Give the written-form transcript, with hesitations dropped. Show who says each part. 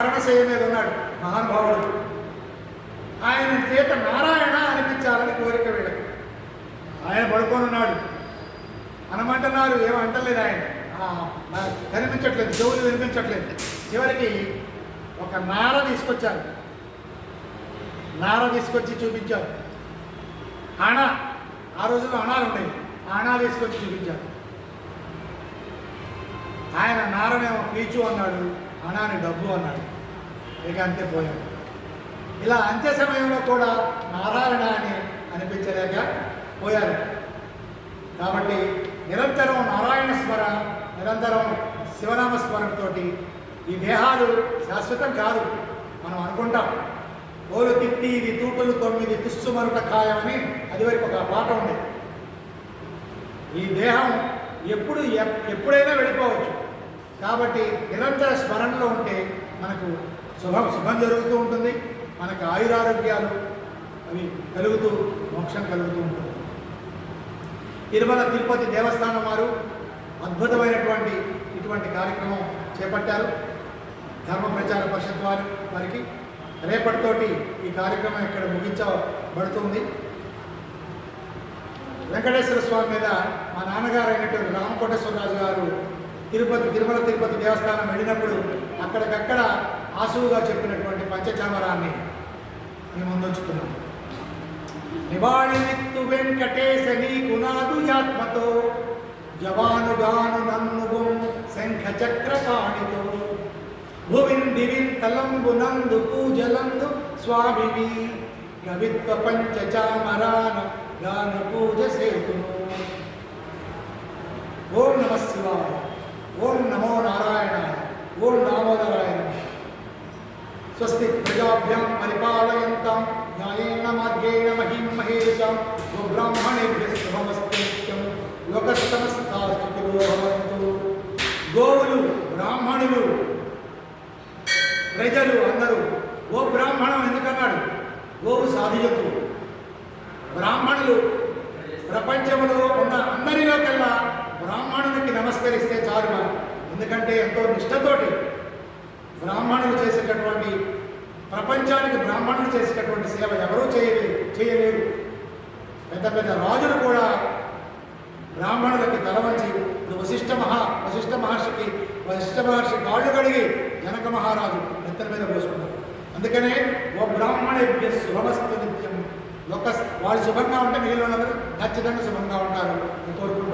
Speaker 1: మరణశయ్య మీద ఉన్నాడు మహానుభావుడు. ఆయన చేత నారాయణ అనిపించాలని కోరిక వీళ్ళకి. ఆయన పడుకొని ఉన్నాడు, అనమంటున్నారు, ఏమంటలేదు ఆయన, కనిపించట్లేదు, చెవులు వినిపించట్లేదు. చివరికి ఒక నార తీసుకొచ్చారు, నార తీసుకొచ్చి చూపించారు. ఆణ, ఆ రోజుల్లో అణాలు ఉండేవి, ఆణా తీసుకొచ్చి చూపించారు. ఆయన నారనేమో పీచు అన్నాడు, అణాని డబ్బు అన్నాడు. ఇక అంతే పోయాడు. ఇలా అంత్య సమయంలో కూడా నారాయణ అని అనిపించలేక పోయారు. కాబట్టి నిరంతరం నారాయణ స్మర, నిరంతరం శివనామ స్మరణతో ఈ దేహాలు శాశ్వతం కాదు. మనం అనుకుంటాం ఓలు తిట్టి ఇది తూటులు 9 తుస్సు మరుట ఖాయమని, అది వరకు ఒక పాట ఉంది. ఈ దేహం ఎప్పుడైనా వెళ్ళిపోవచ్చు. కాబట్టి నిరంతర స్మరణలో ఉంటే మనకు శుభం జరుగుతూ ఉంటుంది, మనకు ఆయురారోగ్యాలు అవి కలుగుతూ మోక్షం కలుగుతూ ఉంటుంది. తిరుమల తిరుపతి దేవస్థానం వారు అద్భుతమైనటువంటి ఇటువంటి కార్యక్రమం చేపట్టారు. ధర్మ ప్రచార పరిషత్ వారికి రేపటితోటి ఈ కార్యక్రమం ఇక్కడ ముగించబడుతుంది. వెంకటేశ్వర స్వామి మీద మా నాన్నగారు అయినటువంటి రామకోటేశ్వరరాజు గారు తిరుమల తిరుపతి దేవస్థానం వెళ్ళినప్పుడు అక్కడికక్కడ ఆసువుగా చెప్పినటువంటి పంచచామరాన్ని మేము ముందుంచుతున్నాం. నివాళినిత్తు వెంకటేశ నీకు నాదు యాత్మతో, జవానుగాను నన్ను శంఖ చక్రపాణితో, భువిన్ దివిన్ తలంబునందు పూజలందు స్వామివి, కవిత్వ పంచచామరాన గాన పూజ సేతును. ఓం నమ శివాయ, ఓం నమో నారాయణాయ, ఓం దామోదరాయ నమః. స్వస్తి ప్రజాభ్యాం పరిపాలయంతాం న్యాయేన మార్గేణ మహిం మహేషాం, గోబ్రాహ్మణేభ్యః శుభమస్తు నిత్యం, లోకః సమస్తాః సుఖినో భవంతు. గోవులు, బ్రాహ్మణులు, ప్రజలు అందరూ గో బ్రాహ్మణం ఎందుకన్నాడు? గోవు సాధుజంతువు. బ్రాహ్మణులు ప్రపంచంలో ఉన్న అందరిలోకెల్లా బ్రాహ్మణునికి నమస్కరిస్తే చాలు మనం. ఎందుకంటే ఎంతో నిష్ఠతోటి బ్రాహ్మణులు చేసేటటువంటి, ప్రపంచానికి బ్రాహ్మణులు చేసేటటువంటి సేవ ఎవరూ చేయలేరు. పెద్ద పెద్ద రాజులు కూడా బ్రాహ్మణులకి తలవంచి, వశిష్ఠ మహర్షి కాళ్ళు కడిగి జనక మహారాజు నెత్తల మీద పోసుకున్నారు. అందుకనే ఓ బ్రాహ్మణేభ్యః శుభమస్తు నిత్యం. వాళ్ళు శుభంగా ఉంటే మిగిలిన వాళ్ళందరూ ఖచ్చితంగా శుభంగా ఉంటారు కోరుకుంటున్నారు.